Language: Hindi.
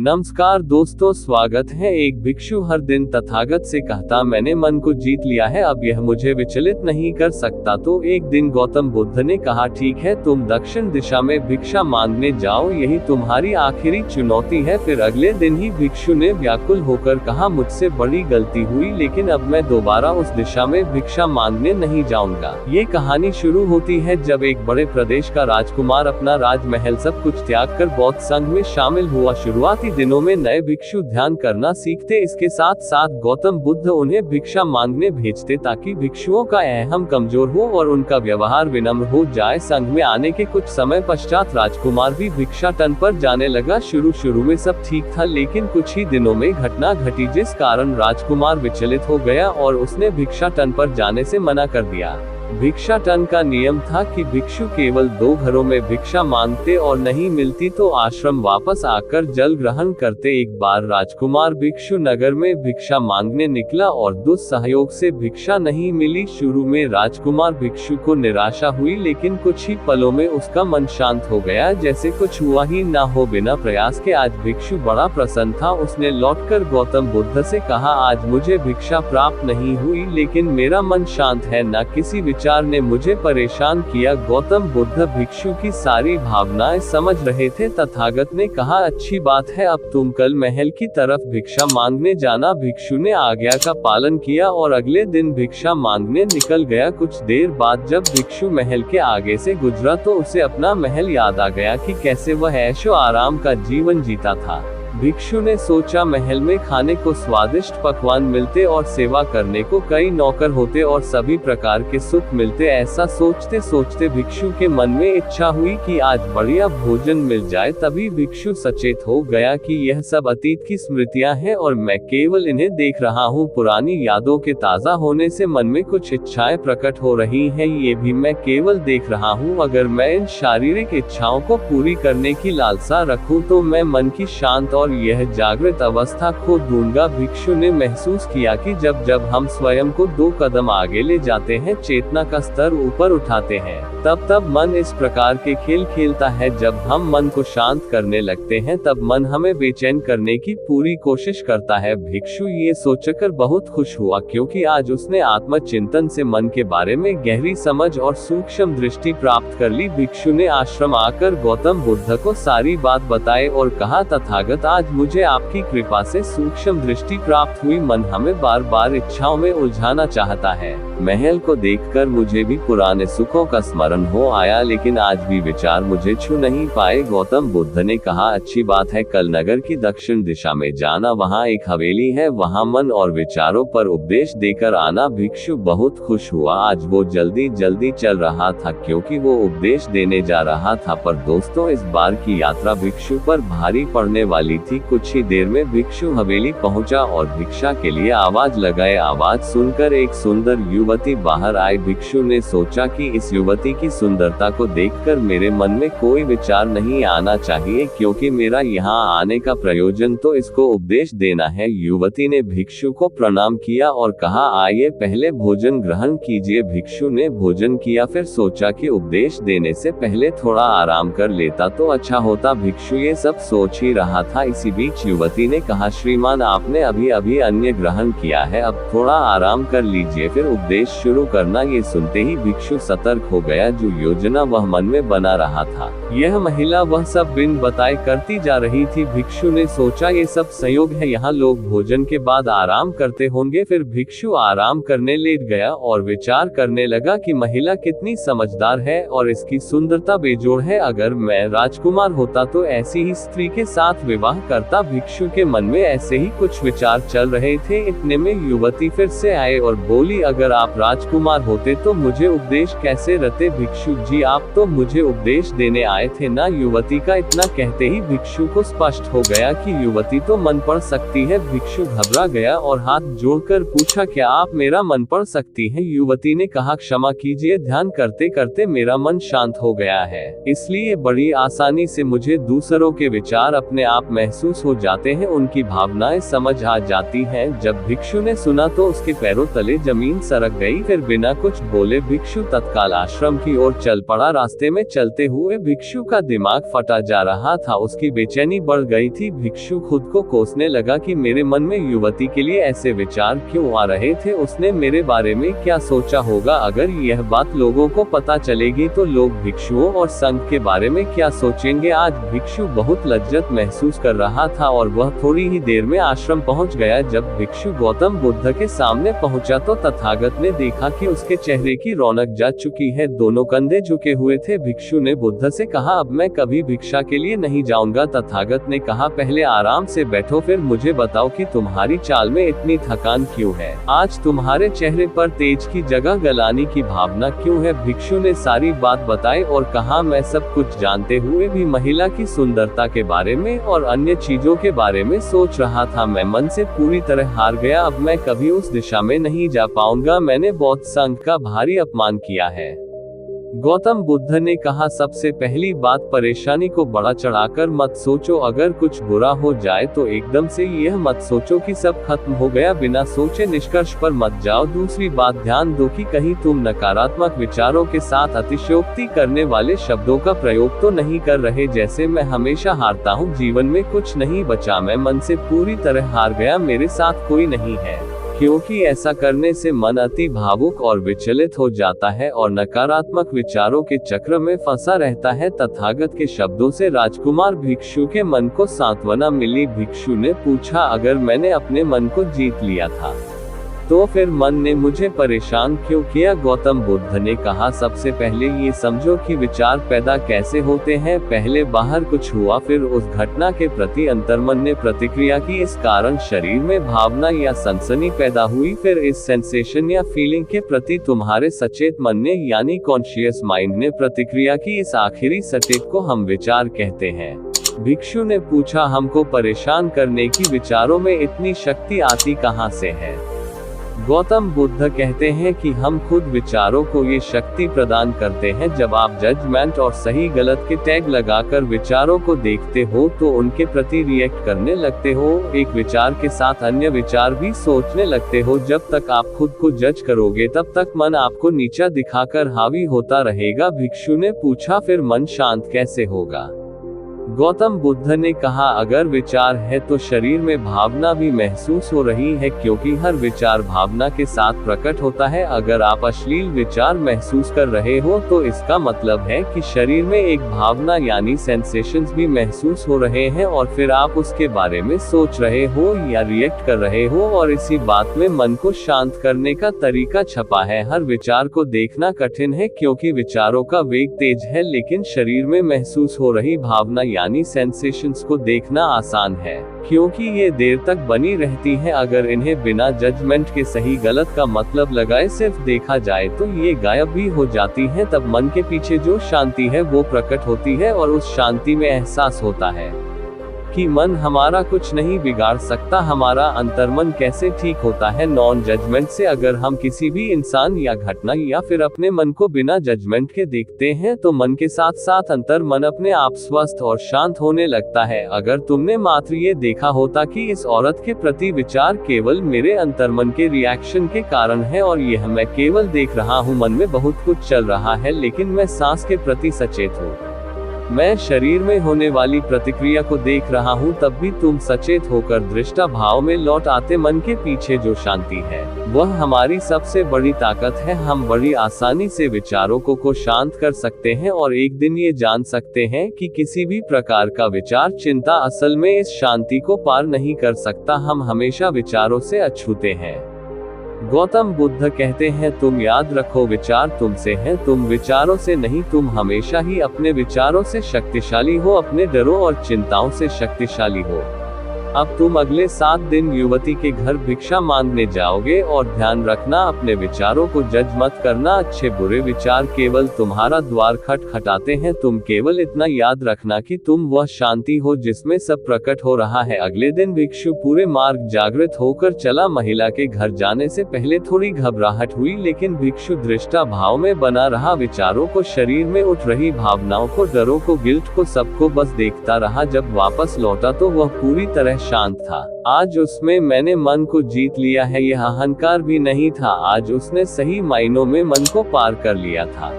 नमस्कार दोस्तों, स्वागत है। एक भिक्षु हर दिन तथागत से कहता, मैंने मन को जीत लिया है, अब यह मुझे विचलित नहीं कर सकता। तो एक दिन गौतम बुद्ध ने कहा, ठीक है, तुम दक्षिण दिशा में भिक्षा मांगने जाओ, यही तुम्हारी आखिरी चुनौती है। फिर अगले दिन ही भिक्षु ने व्याकुल होकर कहा, मुझसे बड़ी गलती हुई, लेकिन अब मैं दोबारा उस दिशा में भिक्षा मांगने नहीं जाऊंगा। ये कहानी शुरू होती है जब एक बड़े प्रदेश का राजकुमार अपना राजमहल सब कुछ त्याग कर बौद्ध संघ में शामिल हुआ। शुरुआती दिनों में नए भिक्षु ध्यान करना सीखते, इसके साथ साथ गौतम बुद्ध उन्हें भिक्षा मांगने भेजते ताकि भिक्षुओं का अहम कमजोर हो और उनका व्यवहार विनम्र हो जाए। संघ में आने के कुछ समय पश्चात राजकुमार भी भिक्षाटन पर जाने लगा। शुरू में सब ठीक था, लेकिन कुछ ही दिनों में घटना घटी जिस कारण राजकुमार विचलित हो गया और उसने भिक्षाटन पर जाने से मना कर दिया। भिक्षाटन का नियम था कि भिक्षु केवल 2 घरों में भिक्षा मांगते और नहीं मिलती तो आश्रम वापस आकर जल ग्रहण करते। एक बार राजकुमार भिक्षु नगर में भिक्षा मांगने निकला और दुस्सहयोग से भिक्षा नहीं मिली। शुरू में राजकुमार भिक्षु को निराशा हुई, लेकिन कुछ ही पलों में उसका मन शांत हो गया, जैसे कुछ हुआ ही ना हो। बिना प्रयास के आज भिक्षु बड़ा प्रसन्न था। उसने लौटकर गौतम बुद्ध से कहा, आज मुझे भिक्षा प्राप्त नहीं हुई, लेकिन मेरा मन शांत है, न किसी विचार ने मुझे परेशान किया। गौतम बुद्ध भिक्षु की सारी भावनाएं समझ रहे थे। तथागत ने कहा, अच्छी बात है, अब तुम कल महल की तरफ भिक्षा मांगने जाना। भिक्षु ने आज्ञा का पालन किया और अगले दिन भिक्षा मांगने निकल गया। कुछ देर बाद जब भिक्षु महल के आगे से गुजरा तो उसे अपना महल याद आ गया कि कैसे वह ऐशो आराम का जीवन जीता था। भिक्षु ने सोचा, महल में खाने को स्वादिष्ट पकवान मिलते और सेवा करने को कई नौकर होते और सभी प्रकार के सुख मिलते। ऐसा सोचते सोचते भिक्षु के मन में इच्छा हुई कि आज बढ़िया भोजन मिल जाए। तभी भिक्षु सचेत हो गया कि यह सब अतीत की स्मृतियां हैं और मैं केवल इन्हें देख रहा हूँ। पुरानी यादों के ताज़ा होने से मन में कुछ इच्छाएं प्रकट हो रही हैं, ये भी मैं केवल देख रहा हूँ। अगर मैं इन शारीरिक इच्छाओं को पूरी करने की लालसा रखूँ तो मैं मन की शांत और यह जागृत अवस्था खो दूंगा। भिक्षु ने महसूस किया कि जब जब हम स्वयं को 2 कदम आगे ले जाते हैं, चेतना का स्तर ऊपर उठाते हैं, तब तब मन इस प्रकार के खेल खेलता है। जब हम मन को शांत करने लगते हैं, तब मन हमें बेचैन करने की पूरी कोशिश करता है। भिक्षु ये सोचकर बहुत खुश हुआ, क्योंकि आज उसने आत्मचिंतन से मन के बारे में गहरी समझ और सूक्ष्म दृष्टि प्राप्त कर ली। भिक्षु ने आश्रम आकर गौतम बुद्ध को सारी बात बताई और कहा, तथागत, आज मुझे आपकी कृपा से सूक्ष्म दृष्टि प्राप्त हुई। मन हमें बार बार इच्छाओं में उलझाना चाहता है। महल को देखकर मुझे भी पुराने सुखों का स्मरण हो आया, लेकिन आज भी विचार मुझे छू नहीं पाए। गौतम बुद्ध ने कहा, अच्छी बात है, कल नगर की दक्षिण दिशा में जाना, वहाँ एक हवेली है, वहाँ मन और विचारों पर उपदेश देकर आना। भिक्षु बहुत खुश हुआ। आज वो जल्दी जल्दी चल रहा था क्योंकि वो उपदेश देने जा रहा था। पर दोस्तों, इस बार की यात्रा भिक्षु पर भारी पड़ने वाली थी। कुछ ही देर में भिक्षु हवेली पहुंचा और भिक्षा के लिए आवाज लगाए। आवाज सुनकर एक सुंदर युवती बाहर आई। भिक्षु ने सोचा कि इस युवती की सुंदरता को देखकर मेरे मन में कोई विचार नहीं आना चाहिए, क्योंकि मेरा यहाँ आने का प्रयोजन तो इसको उपदेश देना है। युवती ने भिक्षु को प्रणाम किया और कहा, आइए पहले भोजन ग्रहण कीजिए। भिक्षु ने भोजन किया, फिर सोचा कि उपदेश देने से पहले थोड़ा आराम कर लेता तो अच्छा होता। भिक्षु ये सब सोच ही रहा था। इसी बीच युवती ने कहा, श्रीमान, आपने अभी अभी अन्न ग्रहण किया है, अब थोड़ा आराम कर लीजिए, फिर उपदेश शुरू करना। ये सुनते ही भिक्षु सतर्क हो गया। जो योजना वह मन में बना रहा था, यह महिला वह सब बिन बताए करती जा रही थी। भिक्षु ने सोचा, ये सब संयोग है, यहाँ लोग भोजन के बाद आराम करते होंगे। फिर भिक्षु आराम करने लेट गया और विचार करने लगा कि महिला कितनी समझदार है और इसकी सुंदरता बेजोड़ है। अगर मैं राजकुमार होता तो ऐसी ही स्त्री के साथ विवाह करता। भिक्षु के मन में ऐसे ही कुछ विचार चल रहे थे। इतने में युवती फिर से आए और बोली, अगर आप राजकुमार होते तो मुझे उपदेश कैसे रहते? भिक्षु जी, आप तो मुझे उपदेश देने आए थे ना? युवती का इतना कहते ही भिक्षु को स्पष्ट हो गया कि युवती तो मन पढ़ सकती है। भिक्षु घबरा गया और हाथ जोड़कर पूछा, क्या आप मेरा मन पढ़ सकती हैं? युवती ने कहा, क्षमा कीजिए, ध्यान करते करते मेरा मन शांत हो गया है, इसलिए बड़ी आसानी से मुझे दूसरों के विचार अपने आप महसूस हो जाते हैं, उनकी भावनाएं समझ आ जाती हैं। जब भिक्षु ने सुना तो उसके पैरों तले जमीन सरक गई। फिर बिना कुछ बोले भिक्षु तत्काल आश्रम की ओर चल पड़ा। रास्ते में चलते हुए भिक्षु का दिमाग फटा जा रहा था, उसकी बेचैनी बढ़ गई थी। भिक्षु खुद को कोसने लगा कि मेरे मन में युवती के लिए ऐसे विचार क्यों आ रहे थे, उसने मेरे बारे में क्या सोचा होगा। अगर यह बात लोगों को पता चलेगी तो लोग भिक्षुओं और संघ के बारे में क्या सोचेंगे। आज भिक्षु बहुत लज्जत महसूस कर रहा था और वह थोड़ी ही देर में आश्रम पहुंच गया। जब भिक्षु गौतम बुद्ध के सामने पहुंचा तो तथागत ने देखा कि उसके चेहरे की रौनक जा चुकी है, दोनों कंधे झुके हुए थे। भिक्षु ने बुद्ध से कहा, अब मैं कभी भिक्षा के लिए नहीं जाऊंगा। तथागत ने कहा, पहले आराम से बैठो, फिर मुझे बताओ कि तुम्हारी चाल में इतनी थकान क्यों है, आज तुम्हारे चेहरे पर तेज की जगह गलानी की भावना क्यों है। भिक्षु ने सारी बात बताई और कहा, मैं सब कुछ जानते हुए भी महिला की सुंदरता के बारे में और अन्य चीजों के बारे में सोच रहा था। मैं मन से पूरी तरह हार गया, अब मैं कभी उस दिशा में नहीं जा पाऊंगा। मैंने बौद्ध संघ का भारी अपमान किया है। गौतम बुद्ध ने कहा, सबसे पहली बात, परेशानी को बढ़ा चढ़ाकर मत सोचो। अगर कुछ बुरा हो जाए तो एकदम से यह मत सोचो कि सब खत्म हो गया, बिना सोचे निष्कर्ष पर मत जाओ। दूसरी बात, ध्यान दो कि कहीं तुम नकारात्मक विचारों के साथ अतिशयोक्ति करने वाले शब्दों का प्रयोग तो नहीं कर रहे, जैसे मैं हमेशा हारता हूँ, जीवन में कुछ नहीं बचा, मैं मन से पूरी तरह हार गया, मेरे साथ कोई नहीं है। क्योंकि ऐसा करने से मन अति भावुक और विचलित हो जाता है और नकारात्मक विचारों के चक्र में फंसा रहता है। तथागत के शब्दों से राजकुमार भिक्षु के मन को सांत्वना मिली। भिक्षु ने पूछा, अगर मैंने अपने मन को जीत लिया था तो फिर मन ने मुझे परेशान क्यों किया। गौतम बुद्ध ने कहा, सबसे पहले ये समझो कि विचार पैदा कैसे होते हैं। पहले बाहर कुछ हुआ, फिर उस घटना के प्रति अंतर्मन ने प्रतिक्रिया की, इस कारण शरीर में भावना या सनसनी पैदा हुई। फिर इस सेंसेशन या फीलिंग के प्रति तुम्हारे सचेत मन ने यानी कॉन्शियस माइंड ने प्रतिक्रिया की। इस आखिरी स्टेप को हम विचार कहते हैं। भिक्षु ने पूछा, हमको परेशान करने की विचारों में इतनी शक्ति आती कहाँ से है। गौतम बुद्ध कहते हैं कि हम खुद विचारों को ये शक्ति प्रदान करते हैं। जब आप जजमेंट और सही गलत के टैग लगाकर विचारों को देखते हो तो उनके प्रति रिएक्ट करने लगते हो, एक विचार के साथ अन्य विचार भी सोचने लगते हो। जब तक आप खुद को जज करोगे तब तक मन आपको नीचा दिखाकर हावी होता रहेगा। भिक्षु ने पूछा, फिर मन शांत कैसे होगा। गौतम बुद्ध ने कहा, अगर विचार है तो शरीर में भावना भी महसूस हो रही है, क्योंकि हर विचार भावना के साथ प्रकट होता है। अगर आप अश्लील विचार महसूस कर रहे हो तो इसका मतलब है कि शरीर में एक भावना यानी सेंसेशंस भी महसूस हो रहे हैं और फिर आप उसके बारे में सोच रहे हो या रिएक्ट कर रहे हो, और इसी बात में मन को शांत करने का तरीका छपा है। हर विचार को देखना कठिन है क्योंकि विचारों का वेग तेज है, लेकिन शरीर में महसूस हो रही भावना यानी सेंसेशंस को देखना आसान है, क्योंकि ये देर तक बनी रहती है। अगर इन्हें बिना जजमेंट के सही गलत का मतलब लगाए सिर्फ देखा जाए तो ये गायब भी हो जाती हैं। तब मन के पीछे जो शांति है वो प्रकट होती है और उस शांति में एहसास होता है कि मन हमारा कुछ नहीं बिगाड़ सकता। हमारा अंतर्मन कैसे ठीक होता है नॉन जजमेंट से। अगर हम किसी भी इंसान या घटना या फिर अपने मन को बिना जजमेंट के देखते हैं तो मन के साथ साथ अंतर मन अपने आप स्वस्थ और शांत होने लगता है। अगर तुमने मात्र ये देखा होता कि इस औरत के प्रति विचार केवल मेरे अंतर्मन के रिएक्शन के कारण है और यह मैं केवल देख रहा हूँ, मन में बहुत कुछ चल रहा है लेकिन मैं सांस के प्रति सचेत हूँ, मैं शरीर में होने वाली प्रतिक्रिया को देख रहा हूँ, तब भी तुम सचेत होकर दृष्टा भाव में लौट आते। मन के पीछे जो शांति है वह हमारी सबसे बड़ी ताकत है। हम बड़ी आसानी से विचारों को शांत कर सकते हैं और एक दिन ये जान सकते हैं कि किसी भी प्रकार का विचार चिंता असल में इस शांति को पार नहीं कर सकता। हम हमेशा विचारों से अछूते हैं। गौतम बुद्ध कहते हैं, तुम याद रखो, विचार तुमसे हैं, तुम विचारों से नहीं। तुम हमेशा ही अपने विचारों से शक्तिशाली हो, अपने डरों और चिंताओं से शक्तिशाली हो। अब तुम अगले 7 दिन युवती के घर भिक्षा मांगने जाओगे, और ध्यान रखना अपने विचारों को जज मत करना, अच्छे बुरे विचार केवल तुम्हारा द्वार खटखटाते हैं। तुम केवल इतना याद रखना कि तुम वह शांति हो जिसमें सब प्रकट हो रहा है। अगले दिन भिक्षु पूरे मार्ग जागृत होकर चला। महिला के घर जाने से पहले थोड़ी घबराहट हुई, लेकिन भिक्षु दृष्टा भाव में बना रहा, विचारों को, शरीर में उठ रही भावनाओं को, डरों को, गिल्ट को, सबको बस देखता रहा। जब वापस लौटा तो वह पूरी तरह शांत था। आज उसमें मैंने मन को जीत लिया है, यह अहंकार भी नहीं था। आज उसने सही मायनों में मन को पार कर लिया था।